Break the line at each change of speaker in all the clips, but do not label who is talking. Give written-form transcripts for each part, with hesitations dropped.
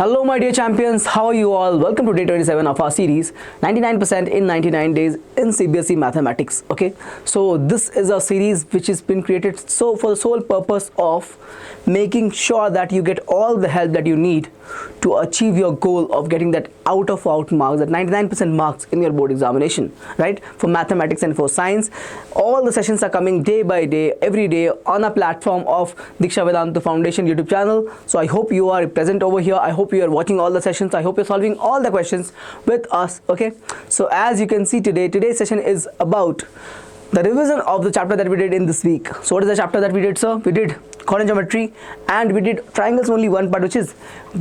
Hello my dear champions, how are you all? Welcome to day 27 of our series 99% in 99 days in CBSE mathematics. Okay, so this is a series which has been created for the sole purpose of making sure that you get all the help that you need to achieve your goal of getting that out marks, that 99% marks in your board examination, right? For mathematics and for science. All the sessions are coming day by day, every day on a platform of Diksha Vedanta Foundation YouTube channel. So I hope you are present over here. I hope you are watching all the sessions. I hope you're solving all the questions with us. Okay, so as you can see today's session is about the revision of the chapter that we did in this week. So what is the chapter that we did, sir? We did coordinate geometry and we did triangles, only one part, which is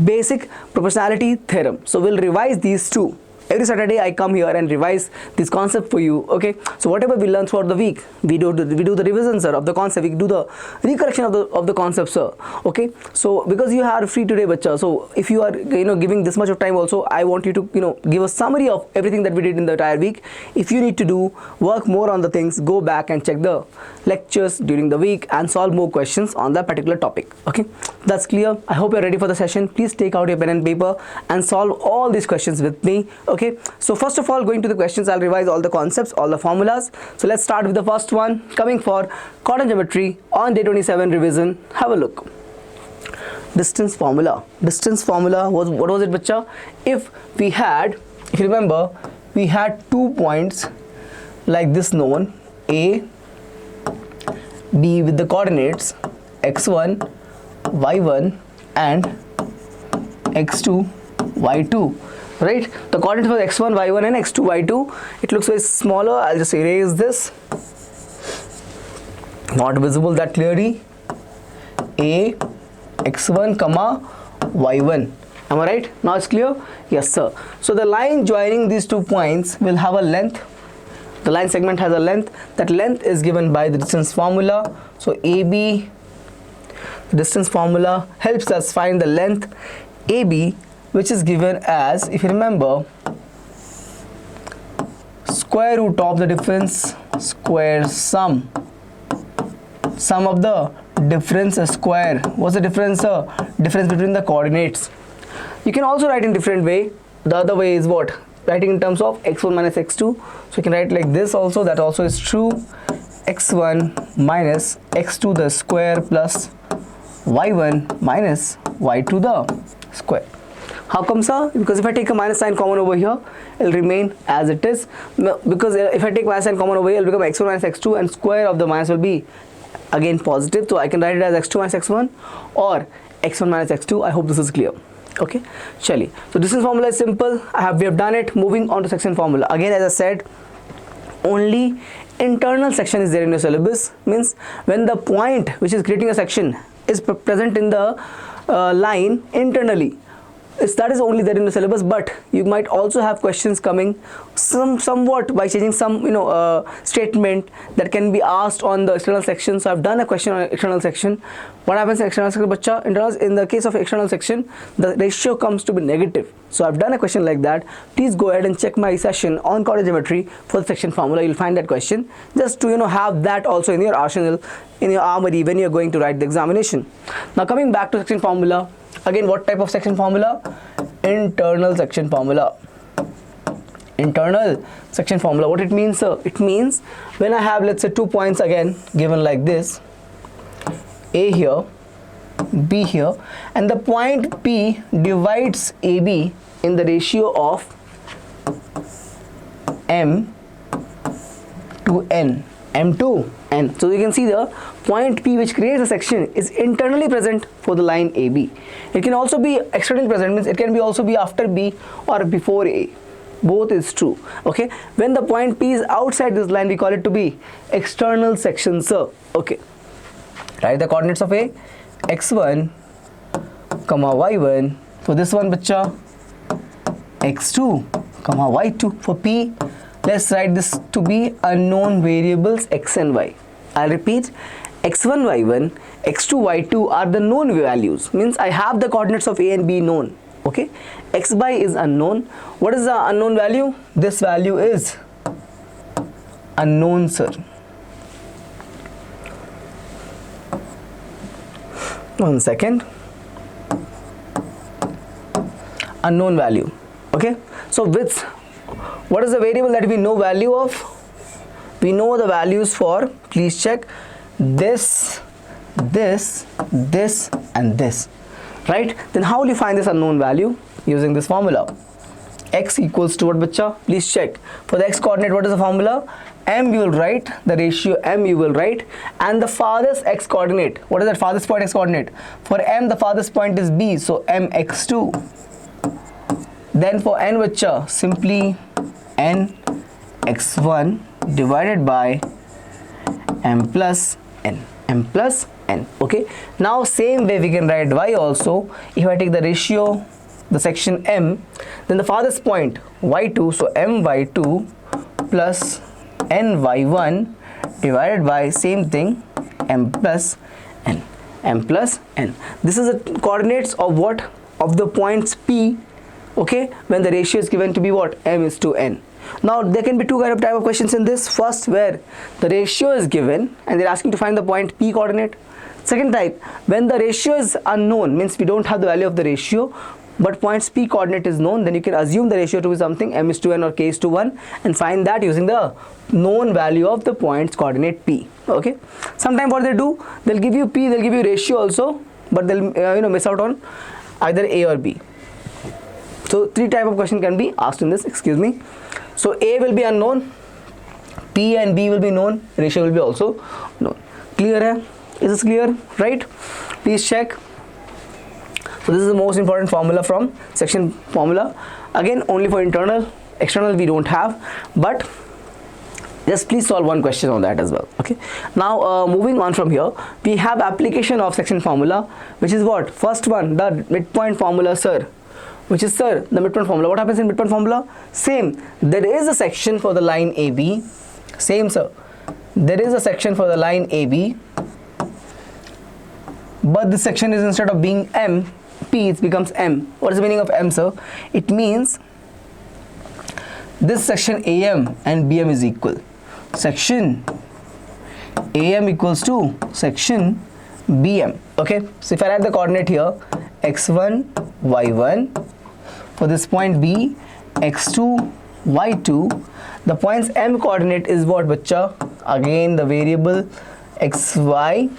basic proportionality theorem. So we'll revise these two. Every Saturday I come here and revise this concept for you. Okay, so whatever we learn throughout the week, we do the revision, sir, of the concept. We do the recollection of the concept, sir. Okay, so because you are free today, bacha, so if you are giving this much of time also, I want you to give a summary of everything that we did in the entire week. If you need to do work more on the things, go back and check the lectures during the week and solve more questions on that particular topic. Okay, that's clear. I hope you're ready for the session. Please take out your pen and paper and solve all these questions with me. Okay, so first of all, going to the questions, I'll revise all the concepts, all the formulas. So let's start with the first one, coming for coordinate geometry on day 27 revision. Have a look. Distance formula. Distance formula was, what was it, bacha? If you remember, we had 2 points like this known, A, B, with the coordinates x1, y1 and x2, y2. Right, the coordinates was x1, y1 and x2, y2. It looks very smaller. I'll just erase this. Not visible that clearly. A, x1, comma, y1. Am I right? Now it's clear? Yes, sir. So the line joining these 2 points will have a length. The line segment has a length. That length is given by the distance formula. So AB, the distance formula helps us find the length AB, which is given as, if you remember, square root of the difference square sum of the difference square. What's the difference, sir? Difference between the coordinates. You can also write in different way. The other way is what? Writing in terms of x1 minus x2. So you can write like this also. That also is true. x1 minus x2 the square plus y1 minus y2 the square. How come, sir? Because if I take a minus sign common over here, it will remain as it is. Because if I take minus sign common over here, it will become x1 minus x2 and square of the minus will be again positive. So I can write it as x2 minus x1 or x1 minus x2. I hope this is clear. Okay, Shelly. So distance formula is simple. We have done it. Moving on to section formula. Again, as I said, only internal section is there in your syllabus. Means when the point which is creating a section is present in the line internally, that is only there in the syllabus. But you might also have questions coming somewhat by changing some statement that can be asked on the external section. So I've done a question on external section. What happens in external section, bacha? In the case of external section, the ratio comes to be negative. So I've done a question like that. Please go ahead and check my session on coordinate geometry for the section formula. You'll find that question, just to have that also in your arsenal, in your armory when you're going to write the examination. Now coming back to section formula. Again, what type of section formula? Internal section formula. Internal section formula. What it means, sir? It means when I have, let's say, 2 points again given like this, A here, B here, and the point P divides AB in the ratio of M to N. M to N. So you can see the point P which creates a section is internally present for the line AB. It can also be externally present, means it can be also be after B or before A. Both is true. Okay. When the point P is outside this line, we call it to be external section, sir. Okay. Write the coordinates of A, x1, comma y1. For this one, bacha, x2, comma y2. For P, let's write this to be unknown variables x and y. I'll repeat, x1, y1, x2, y2 are the known values. Means I have the coordinates of A and B known. Okay, x by is unknown. What is the unknown value? This value is unknown, sir. One second. unknown value. Okay, so what is the variable that we know value of? We know the values for, please check, this, this, this and this, right? Then how will you find this unknown value? Using this formula. X equals to what, bacha? Please check. For the x coordinate, what is the formula? M you will write, the ratio M you will write, and the farthest x coordinate. What is that farthest point x coordinate? For M, the farthest point is B, so mx2. Then for n, bacha, simply n x1 divided by m plus n. Okay, now same way we can write y also. If I take the ratio, the section M, then the farthest point y2, so m y2 plus n y1 divided by same thing m plus n. This is the coordinates of what? Of the points P, okay, when the ratio is given to be what? M is to n. Now there can be two type of questions in this. First, where the ratio is given and they're asking to find the point P coordinate. Second type, when the ratio is unknown, means we don't have the value of the ratio, but points P coordinate is known, then you can assume the ratio to be something m is to n or k is to 1 and find that using the known value of the points coordinate P. Okay, sometimes what they do, they'll give you P, they'll give you ratio also, but they'll miss out on either A or B. So three type of question can be asked in this, excuse me. So A will be unknown, P and B will be known, ratio will be also known. Clear hai? Is this clear? Right? Please check. So this is the most important formula from section formula. Again, only for internal, external we don't have, but just please solve one question on that as well. Okay, now moving on from here, we have application of section formula, which is what? First one, the midpoint formula, sir. Which is, sir, the midpoint formula. What happens in midpoint formula? Same, there is a section for the line AB. Same, sir, there is a section for the line AB, but this section is, instead of being M, P, it becomes M. What is the meaning of M, sir? It means this section AM and BM is equal. Section AM equals to section BM. Okay, so if I write the coordinate here, x1, y1, for this point B, x2, y2, the point's M coordinate is what, bacha? Again the variable xy.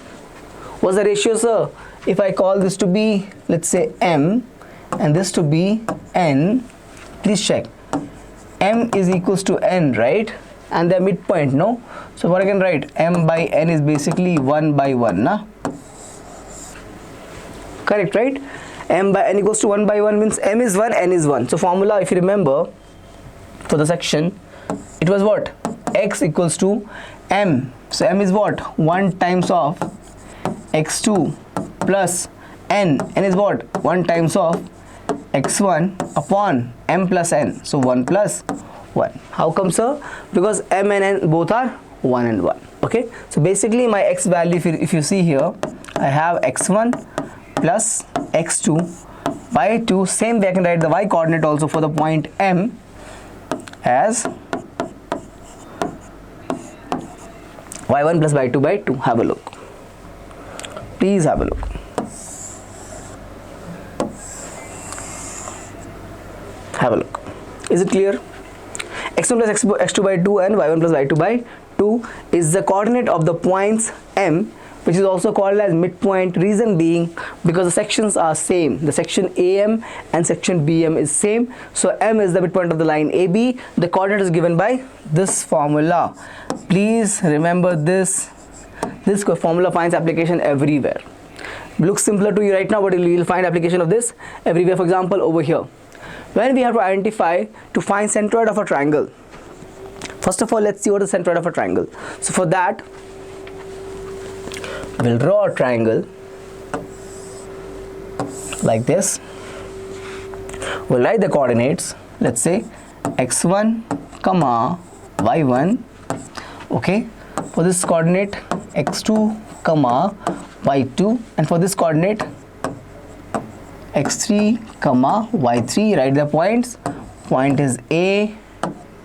What's the ratio, sir? If I call this to be, let's say, M and this to be N, please check. M is equals to N, right? And the midpoint, no? So what I can write? M by N is basically 1 by 1, na? Correct, right? M by N equals to 1 by 1 means M is 1, N is 1. So formula, if you remember, for the section, it was what? X equals to M. So M is what? 1 times of x2 plus n. N is what? 1 times of x1 upon M plus N. So 1 plus 1. How come, sir? Because M and N both are 1 and 1. Okay. So basically my x value, if you see here, I have x1 plus x2 by 2. Same way I can write the y coordinate also for the point M as y1 plus y2 by 2. Have a look. Please have a look. Have a look. Is it clear? x1 plus x2 by 2 and y1 plus y2 by 2 is the coordinate of the points M, which is also called as midpoint. Reason being because the sections are same. The section AM and section BM is same. So M is the midpoint of the line AB. The coordinate is given by this formula. Please remember this. This formula finds application everywhere. Looks simpler to you right now, but you will find application of this everywhere. For example, over here, when we have to identify to find centroid of a triangle, first of all, let's see what is centroid of a triangle. So for that, we'll draw a triangle like this. We'll write the coordinates, let's say x1 comma y1. Okay, for this coordinate x2 comma y2, and for this coordinate x3 comma y3. Write the points. Point is A,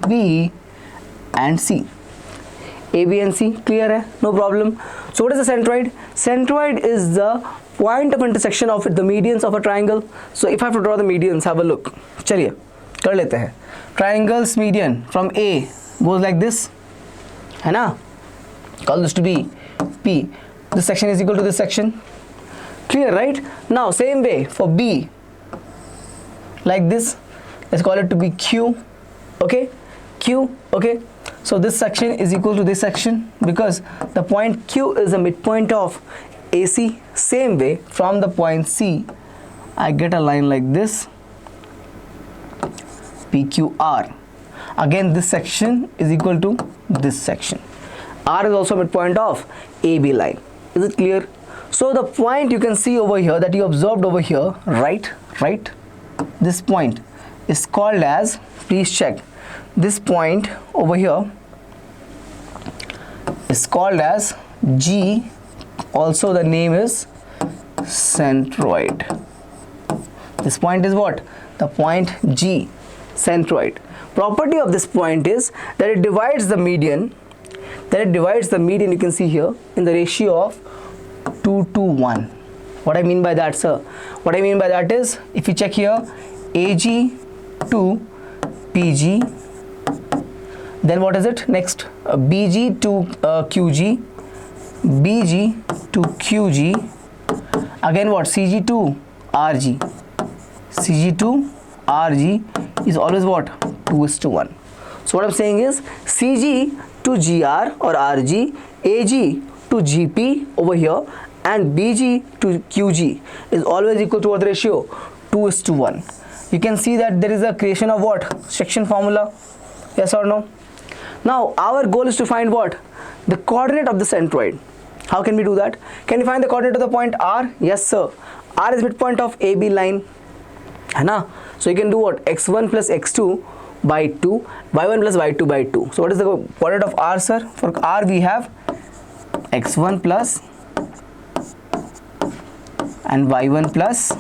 B and C. A, B and C. Clear hai? No problem. So what is the centroid? Centroid is the point of intersection of the medians of a triangle. So if I have to draw the medians, have a look. चलिए कर लेते हैं. Triangle's median from A goes like this, है ना? Call this to be P. This section is equal to this section. Clear, right? Now same way for B, like this. Let's call it to be Q. Okay, Q. Okay, so this section is equal to this section because the point Q is the midpoint of AC. Same way from the point C, I get a line like this, PQR. Again, this section is equal to this section. R is also midpoint of AB line. Is it clear? So the point you can see over here that you observed over here, right? This point is called as, please check, this point over here is called as G. Also the name is centroid. This point is what? The point G, centroid. Property of this point is that it divides the median. You can see here in the ratio of 2 to 1. What I mean by that, sir? What I mean by that is, if you check here, AG to PG, then what is it next? BG to QG, BG to QG, again what? CG to RG. CG to RG is always what? 2:1. So what I'm saying is CG to GR or RG, AG to GP over here, and BG to QG is always equal to what ratio? 2:1. You can see that there is a creation of what? Section formula. Yes or no? Now our goal is to find what? The coordinate of the centroid. How can we do that? Can you find the coordinate of the point R? Yes, sir. R is midpoint of AB line. है ना? So you can do what? x1 plus x2 by 2, y1 plus y2 by 2. So what is the coordinate of R, sir? For R we have x1 plus and y1 plus.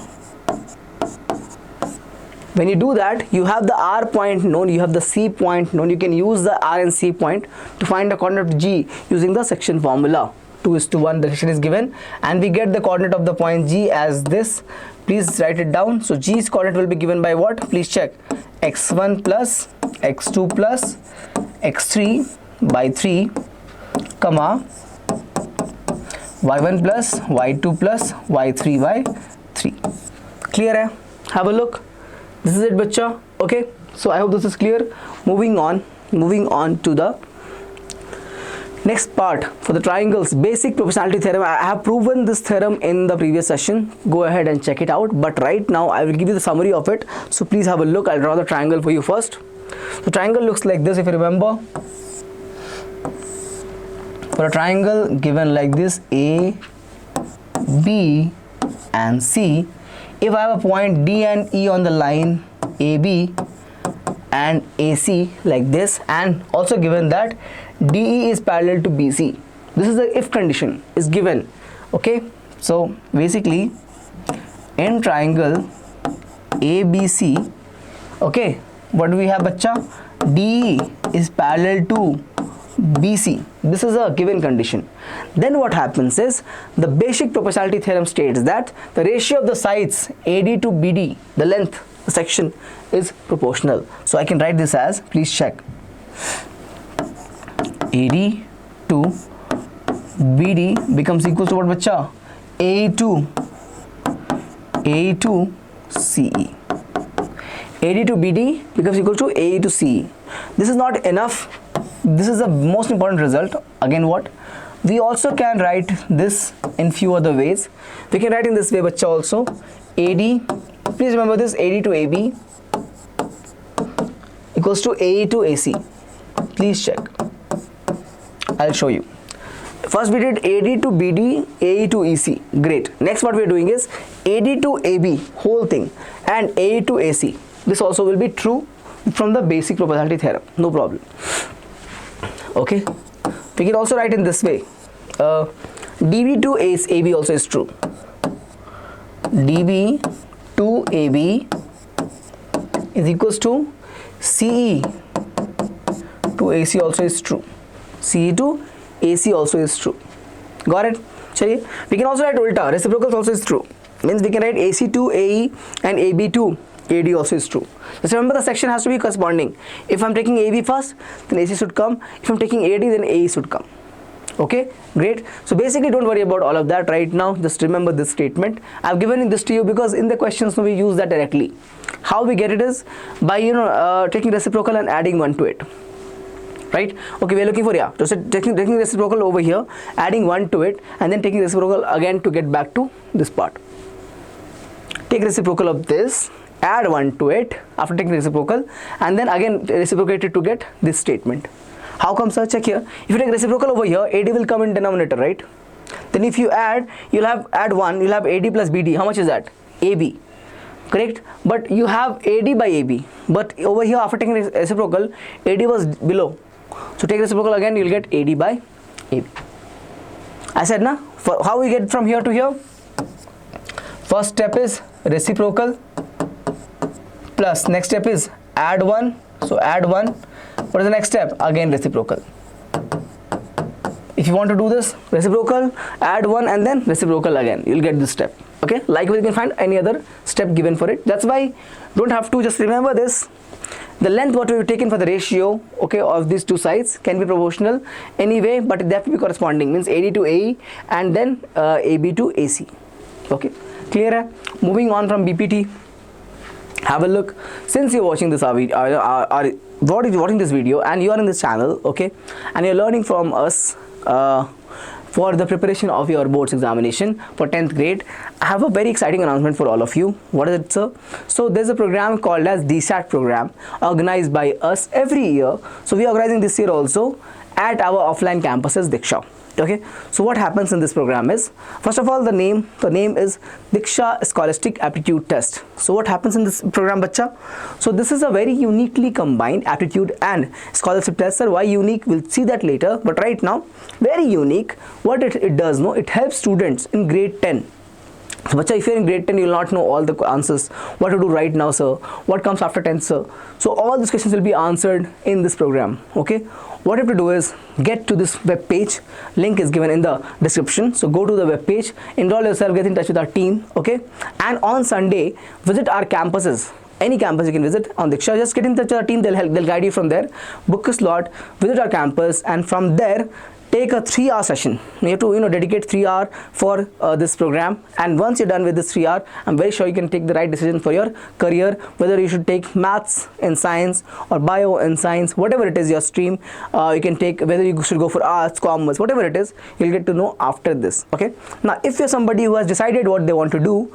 When you do that, you have the R point known, you have the C point known. You can use the R and C point to find the coordinate of G using the section formula. 2:1, the section is given, and we get the coordinate of the point G as this. Please write it down. So G's coordinate will be given by what? Please check. x1 plus x2 plus x3 by 3, comma y1 plus y2 plus y3 by 3. Clear hai? Have a look. This is it, bacha. Okay, so I hope this is clear. Moving on to the next part for the triangles, basic proportionality theorem. I have proven this theorem in the previous session. Go ahead and check it out. But right now I will give you the summary of it. So please have a look. I'll draw the triangle for you first. The triangle looks like this, if you remember. For a triangle given like this, A, B and C, if I have a point D and E on the line AB and AC like this, and also given that DE is parallel to BC, this is the if condition is given. Okay, so basically in triangle ABC, okay, what do we have, bacha? DE is parallel to BC. This is a given condition. Then what happens is the basic proportionality theorem states that the ratio of the sides AD to BD, the length, the section, is proportional. So I can write this as, please check, AD to BD becomes equal to what, bacha? A to CE. AD to BD becomes equal to AE to CE. This is not enough. This is the most important result. Again, what? We also can write this in few other ways. We can write in this way, bacha, also. AD, please remember this, AD to AB equals to AE to AC. Please check. I'll show you. First we did AD to BD, AE to EC. Great. Next what we are doing is AD to AB, whole thing, and AE to AC. This also will be true from the basic proportionality theorem. No problem. Okay. We can also write in this way. DB to AB also is true. DB to AB is equals to CE to AC also is true. CE to AC also is true. Got it? चलिए, we can also write ulta, reciprocals also is true, means we can write AC to AE and AB to AD also is true. Just remember the section has to be corresponding. If I'm taking AB first, then AC should come. If I'm taking AD, then AE should come. Okay, great. So basically don't worry about all of that right now, just remember this statement. I've given this to you because in the questions we use that directly. How we get it is by taking reciprocal and adding 1 to it, right? Okay, we're looking for, yeah, so taking reciprocal over here, adding 1 to it, and then taking reciprocal again to get back to this part. Take reciprocal of this, add 1 to it after taking reciprocal, and then again reciprocate it to get this statement. How come, sir? Check here. If you take reciprocal over here, AD will come in denominator, right? Then if you add, you'll have add 1, you'll have AD plus BD. How much is that? AB, correct? But you have AD by AB, but over here after taking reciprocal, AD was below. So take reciprocal again, you'll get AD by AB. I said na, for how we get from here to here? First step is reciprocal plus next step is add 1. So add 1. What is the next step? Again reciprocal. If you want to do this, reciprocal, add 1 and then reciprocal again, you'll get this step. Okay, likewise you can find any other step given for it. That's why don't have to, just remember this. The length what we've taken for the ratio, okay, of these two sides can be proportional anyway, but they have to be corresponding, means AD to AE and then AB to AC. Okay, clear? Moving on from BPT, have a look. Since you're watching this watching this video and you are in this channel, okay, and you're learning from us for the preparation of your boards examination for 10th grade, I have a very exciting announcement for all of you. What is it, sir? So there's a program called as DSAT program organized by us every year. So we are organizing this year also at our offline campuses, Diksha. Okay, so what happens in this program is, first of all, the name is Diksha Scholastic Aptitude Test. So what happens in this program, bacha? So this is a very uniquely combined aptitude and scholarship test. Sir, why unique? We'll see that later, but right now, very unique. What it does, no, it helps students in grade 10. So bacha, if you're in grade 10, you will not know all the answers. What to do right now, sir? What comes after 10th, sir? So all these questions will be answered in this program. Okay, what you have to do is get to this web page. Link is given in the description. So go to the web page, enroll yourself, get in touch with our team. Okay, and on Sunday, visit our campuses. Any campus you can visit on Diksha. Just get in touch with our team. They'll guide you from there. Book a slot, visit our campus, and from there, take a 3-hour session. You have to dedicate 3 hours for this program, and once you're done with this 3 hours, I'm very sure you can take the right decision for your career, whether you should take maths in science or bio in science, whatever it is your stream. You can take, whether you should go for arts, commerce, whatever it is, you'll get to know after this. Okay, now if you're somebody who has decided what they want to do,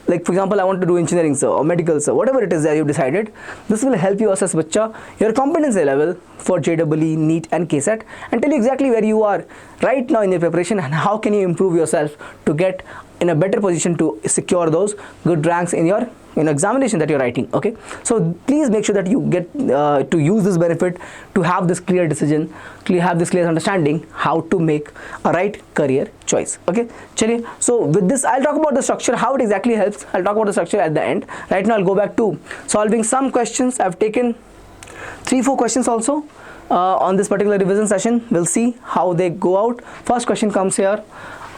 like for example, I want to do engineering, sir, or medical, sir, whatever it is that you've decided, this will help you assess bacha your competency level for JEE, NEET and KSET, and tell you exactly where you are right now in your preparation and how can you improve yourself to get in a better position to secure those good ranks in your examination that you're writing. Okay, so please make sure that you get to use this benefit to have this clear decision, have this clear understanding how to make a right career choice. Okay, chaliye. So with this, I'll talk about the structure, how it exactly helps. I'll talk about the structure at the end. Right now, I'll go back to solving some questions. I've taken 3-4 questions also on this particular revision session. We'll see how they go out. First question comes here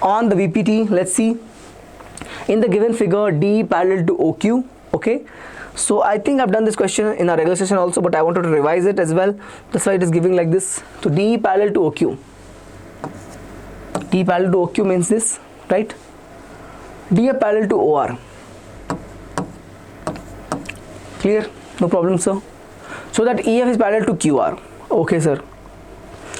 on the BPT. Let's see. In the given figure, D parallel to OQ. Okay, so I think I've done this question in our regular session also, but I wanted to revise it as well. That's why it is giving like this. So D parallel to OQ. D parallel to OQ means this, right? D parallel to OR. Clear? No problem, sir. So that EF is parallel to QR. Okay, sir.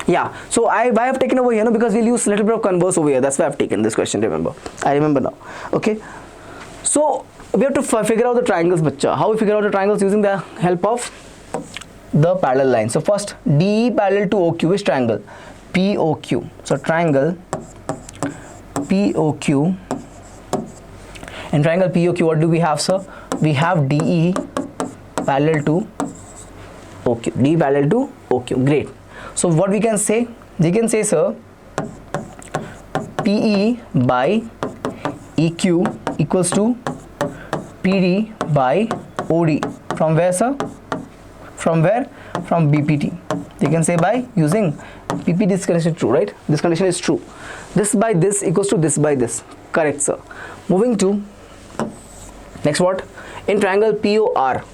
Yeah, so I have taken over here, because we'll use a little bit of converse over here. That's why I've taken this question, remember. I remember now. Okay, so we have to figure out the triangles, bacha. How we figure out the triangles? Using the help of the parallel line. So first, DE parallel to OQ is triangle POQ. So triangle POQ. In triangle POQ, what do we have, sir? We have DE parallel to OQ. DE parallel to OQ. Great. So what we can say? We can say, sir, PE by EQ equals to PD by OD. From where, sir? From where? From BPT. You can say by using BPT, this condition is true, right? This condition is true. This by this equals to this by this. Correct, sir. Moving to next what? In triangle POR.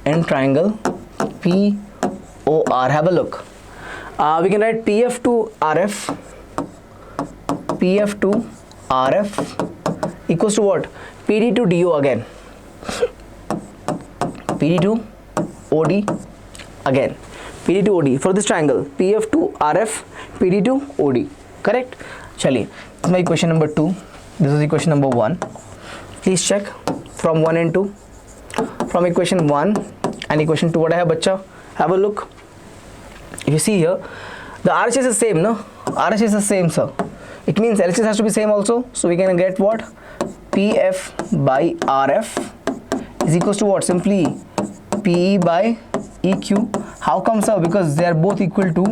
In triangle POR, have a look. We can write PF to RF. PF to RF equals to what? PD to DO again. PD to OD again. PD to OD for this triangle. PF to RF, PD to OD. Correct? Chaliye. This is my equation number 2. This is equation number 1. Please check from 1 and 2. From equation 1 and equation 2, what I have, bacha? Have a look. If you see here, the RHS is same, no? RHS is the same, sir. It means LHS has to be same also. So we can get what? PF by RF is equals to what? Simply PE by EQ. How come, sir? Because they are both equal to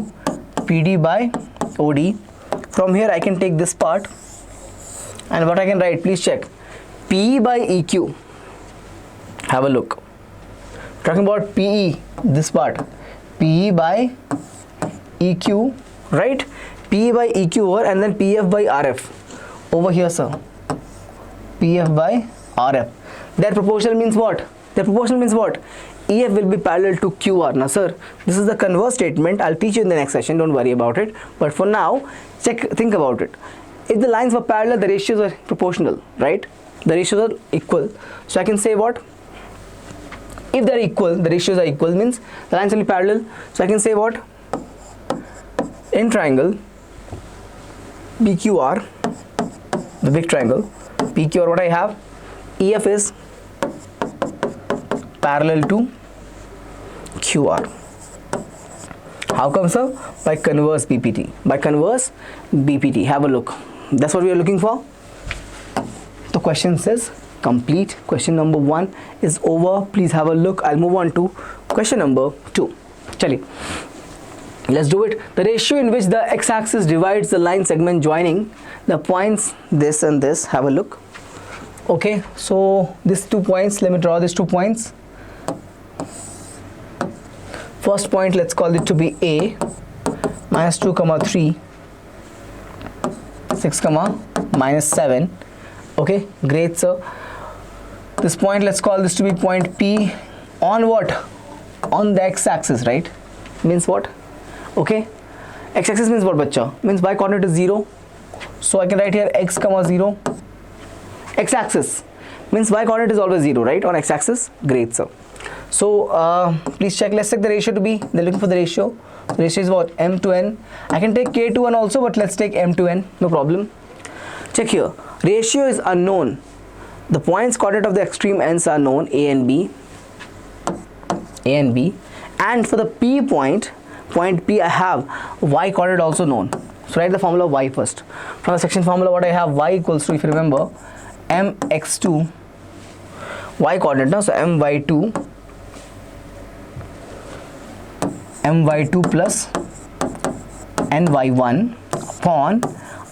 PD by OD. From here I can take this part, and what I can write, please check. PE by EQ. Have a look. Talking about PE, this part. PE by EQ, right? PE by EQ over, and then PF by RF over here, sir. PF by RF. That proportional means what? That proportional means what? EF will be parallel to QR. Now, sir, this is the converse statement. I'll teach you in the next session. Don't worry about it. But for now, think about it. If the lines were parallel, the ratios are proportional, right? The ratios are equal. So I can say what? If they're equal, the ratios are equal, means the lines will be parallel. So I can say what? In triangle PQR, the big triangle PQR, what I have? EF is parallel to QR. How come, sir? By converse BPT. By converse BPT. Have a look. That's what we are looking for. The question says complete. Question number 1 is over. Please have a look. I'll move on to question number 2. Chaliye. Let's do it. The ratio in which the x-axis divides the line segment joining the points this and this. Have a look. Okay, so these 2 points, let me draw these 2 points. First point, let's call it to be A, minus 2 comma 3, 6 comma minus 7. Okay, great, sir. This point, let's call this to be point P on what? On the x-axis, right? Means what? Okay, x-axis means what, bacha? Means y coordinate is 0. So I can write here x comma 0. X-axis means y coordinate is always 0, right? On x-axis. Great, sir. So please check. Let's take the ratio to be. They're looking for the ratio. The ratio is what? M to N. I can take K to N also, but let's take M to N. No problem. Check here. Ratio is unknown. The points coordinate of the extreme ends are known, A and B. A and B. And for the P point P, I have y coordinate also known. So write the formula y first. From the section formula, what I have, y equals to, if you remember, mx2 y coordinate now, so my2 plus ny1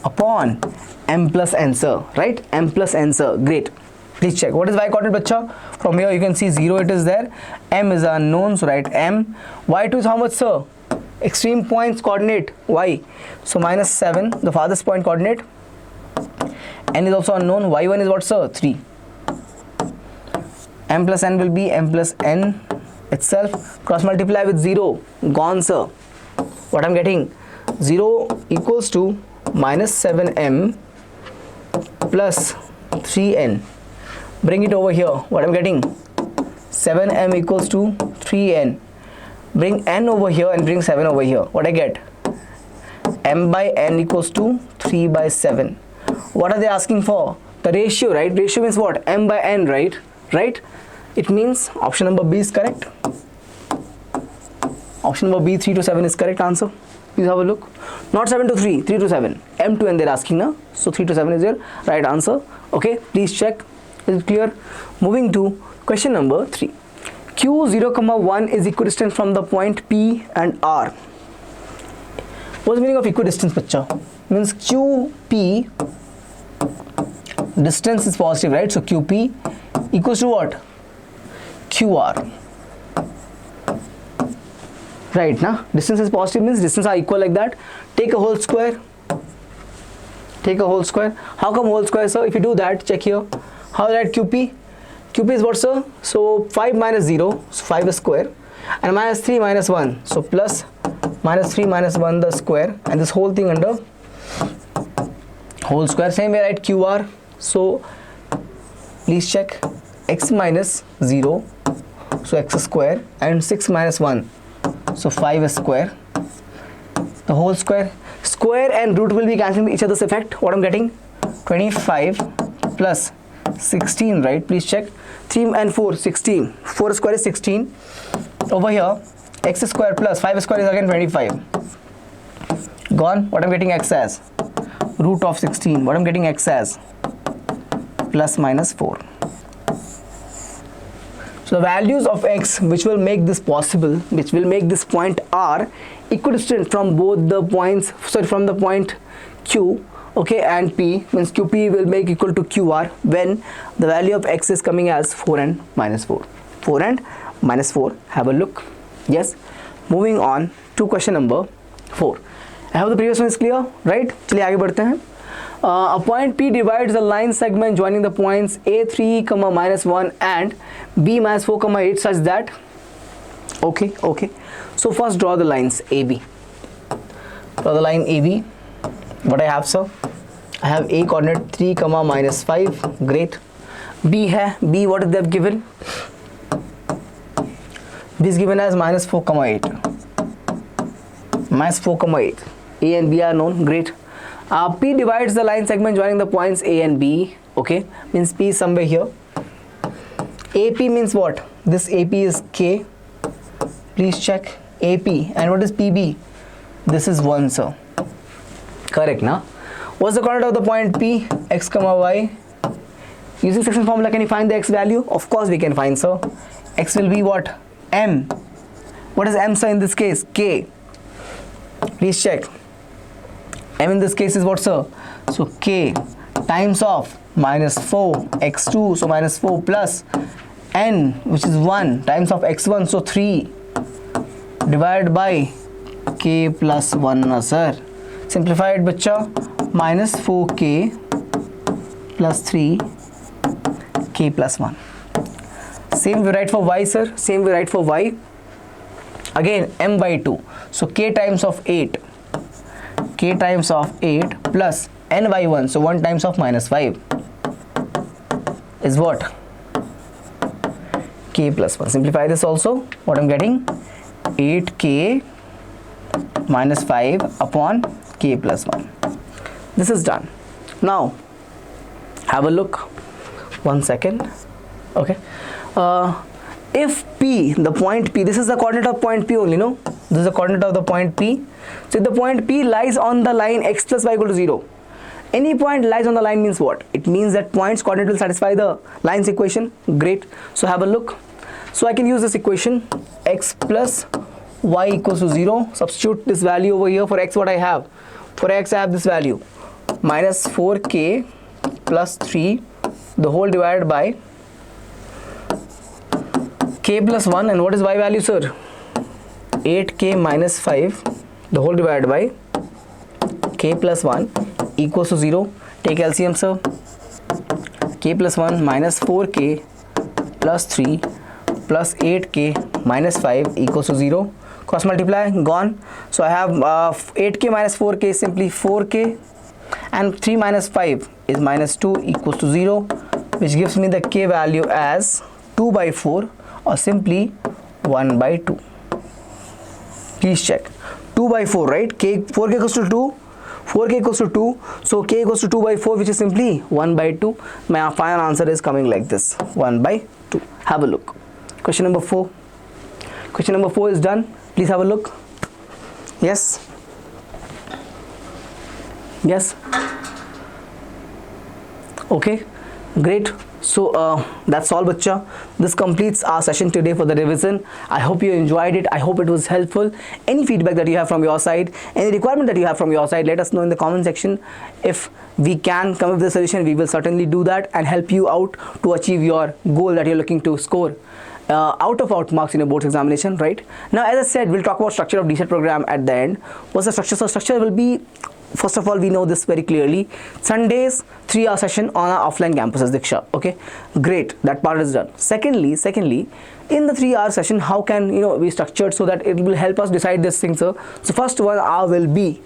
upon m plus n, sir, right? M plus n, sir. Great. Please check. What is y coordinate, bacha? From here you can see 0, it is there. M is unknown, so write m. Y2 is how much, sir? Extreme points coordinate y, so minus 7, the farthest point coordinate. N is also unknown. Y1 is what, sir? 3. M plus n will be m plus n itself. Cross multiply with 0, gone, sir. What I'm getting? 0 equals to minus 7m plus 3n. Bring it over here. What I'm getting? 7m equals to 3n. Bring n over here and bring 7 over here. What I get? M by n equals to 3 by 7. What are they asking for? The ratio, right? Ratio means what? M by n, right? Right? It means option number B is correct. Option number B, 3 to 7 is correct answer. Please have a look. Not 7 to 3, 3 to 7. M to n they're asking now. So 3 to 7 is your right answer. Okay, please check. Is it clear? Moving to question number 3. Q0, 1 is equidistant from the point P and R. What's the meaning of equidistance, bacha? Means QP, distance is positive, right? So QP equals to what? QR. right? Now distance is positive means distance are equal like that. Take a whole square. Take a whole square. How come whole square, sir? If you do that, check here. How that QP? QP is what, sir? So 5 minus 0, so 5 is square, and minus 3 minus 1, so plus minus 3 minus 1 the square, and this whole thing under whole square. Same way, right? QR. So please check x minus 0, so x square, and 6 minus 1, so 5 square, the whole square. Square and root will be cancelling each other's effect. What I'm getting? 25 plus 16, right? Please check. 3 and 4, 16. 4 square is 16. Over here, x square plus 5 square is again 25. Gone. What I'm getting x as? Root of 16. What I'm getting x as? Plus minus 4. So the values of x which will make this possible, which will make this point R equidistant from both the points, sorry, from the point Q, okay, and P, means QP will make equal to QR when the value of x is coming as 4 and minus 4. 4 and minus 4. Have a look. Yes. Moving on to question number 4. I hope the previous one is clear, right? चलिए आगे बढ़ते हैं. A point P divides the line segment joining the points A3, minus 1 and B minus 4, 8 such that, okay. So first draw the lines AB. Draw the line AB. What I have, sir? I have A coordinate 3, minus 5. Great. B hai. B, what is they have given? B is given as minus 4, 8. Minus 4, 8. A and B are known. Great. P divides the line segment joining the points A and B. Okay, means P is somewhere here. AP means what? This AP is K. Please check AP. And what is PB? This is 1, sir. Correct, na? What's the coordinate of the point P? X, Y. Using section formula, can you find the x value? Of course we can find, sir. X will be what? M. What is M, sir, in this case? K. Please check. M in this case is what, sir? So K times of minus 4 x2, so minus 4 plus N, which is 1, times of x1, so 3 divided by K plus 1, sir. Simplified, bacha. Minus 4K plus 3 K plus 1. Same we write for Y, sir. Same we write for Y. Again M by 2. So K times of 8. K times of 8 plus N by 1. So 1 times of minus 5 is what? K plus 1. Simplify this also. What I'm getting? 8K minus 5 upon K plus 1. This is done. Now have a look. 1 second. Okay. If P, the point P, this is the coordinate of point P only, no? This is the coordinate of the point P. So if the point P lies on the line x plus y equal to 0, any point lies on the line means what? It means that point's coordinate will satisfy the line's equation. Great. So have a look. So I can use this equation, x plus y equals to 0. Substitute this value over here. For x, what I have? For x, I have this value, minus 4k plus 3, the whole divided by k plus 1. And what is y value, sir? 8k minus 5, the whole divided by k plus 1 equals to 0. Take LCM, sir. K plus 1 minus 4k plus 3 plus 8k minus 5 equals to 0. Cross multiply, gone. So I have 8k minus 4k is simply 4k, and 3 minus 5 is minus 2 equals to 0, which gives me the k value as 2 by 4 or simply 1 by 2. Please check. 2 by 4, right? K, 4k equals to 2. 4k equals to 2. So k equals to 2 by 4, which is simply 1 by 2. My final answer is coming like this, 1 by 2. Have a look. Question number 4. Question number 4 is done. Please have a look. Yes. Yes. Okay. Great. So that's all, bacha. This completes our session today for the revision. I hope you enjoyed it. I hope it was helpful. Any feedback that you have from your side, any requirement that you have from your side, let us know in the comment section. If we can come up with a solution, we will certainly do that and help you out to achieve your goal that you're looking to score out marks in your board examination, right? Now, as I said, we'll talk about structure of DSET program at the end. What's the structure? So structure will be, first of all, we know this very clearly. Sundays, 3-hour session on our offline campuses, Diksha. Okay, great, that part is done. Secondly, in the 3-hour session, how can be structured so that it will help us decide this thing, sir? So first 1 hour will be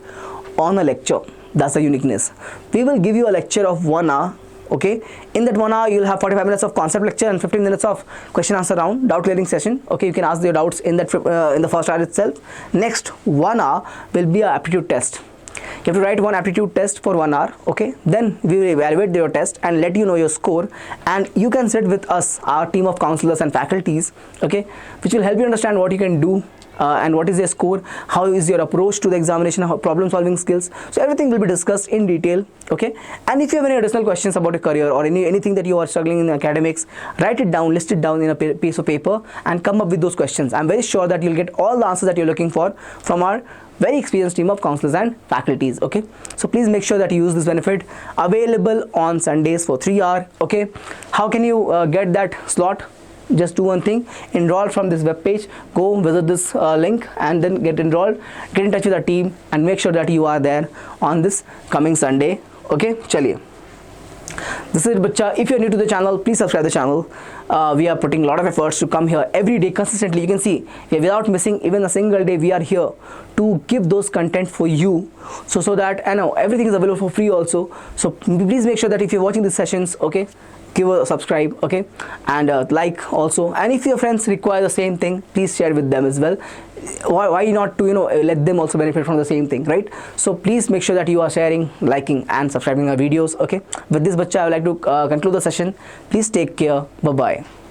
on a lecture. That's the uniqueness. We will give you a lecture of 1 hour. Okay, in that 1 hour you'll have 45 minutes of concept lecture and 15 minutes of question answer round, doubt clearing session. Okay, you can ask your doubts in that in the first hour itself. Next 1 hour will be an aptitude test. You have to write one aptitude test for 1 hour. Okay, then we will evaluate your test and let you know your score, and you can sit with us, our team of counselors and faculties, okay, which will help you understand what you can do and what is your score, how is your approach to the examination, how problem solving skills. So everything will be discussed in detail. Okay, and if you have any additional questions about your career or anything that you are struggling in academics, write it down, list it down in a piece of paper and come up with those questions. I'm very sure that you'll get all the answers that you're looking for from our very experienced team of counselors and faculties. Okay, so please make sure that you use this benefit. Available on Sundays for 3 hours. Okay, how can you get that slot? Just do one thing, enroll from this web page, go visit this link and then get enrolled, get in touch with our team and make sure that you are there on this coming Sunday. Okay, chaliye. This is Bacha. If you are new to the channel, please subscribe the channel. We are putting a lot of efforts to come here every day consistently. You can see without missing even a single day, we are here to give those content for you, so that I know everything is available for free also. So please make sure that if you're watching these sessions, okay, give a subscribe, okay, and like also. And if your friends require the same thing, please share with them as well. Why not to let them also benefit from the same thing, right? So please make sure that you are sharing, liking and subscribing our videos. Okay, with this, Bacha, I would like to conclude the session. Please take care. Bye bye.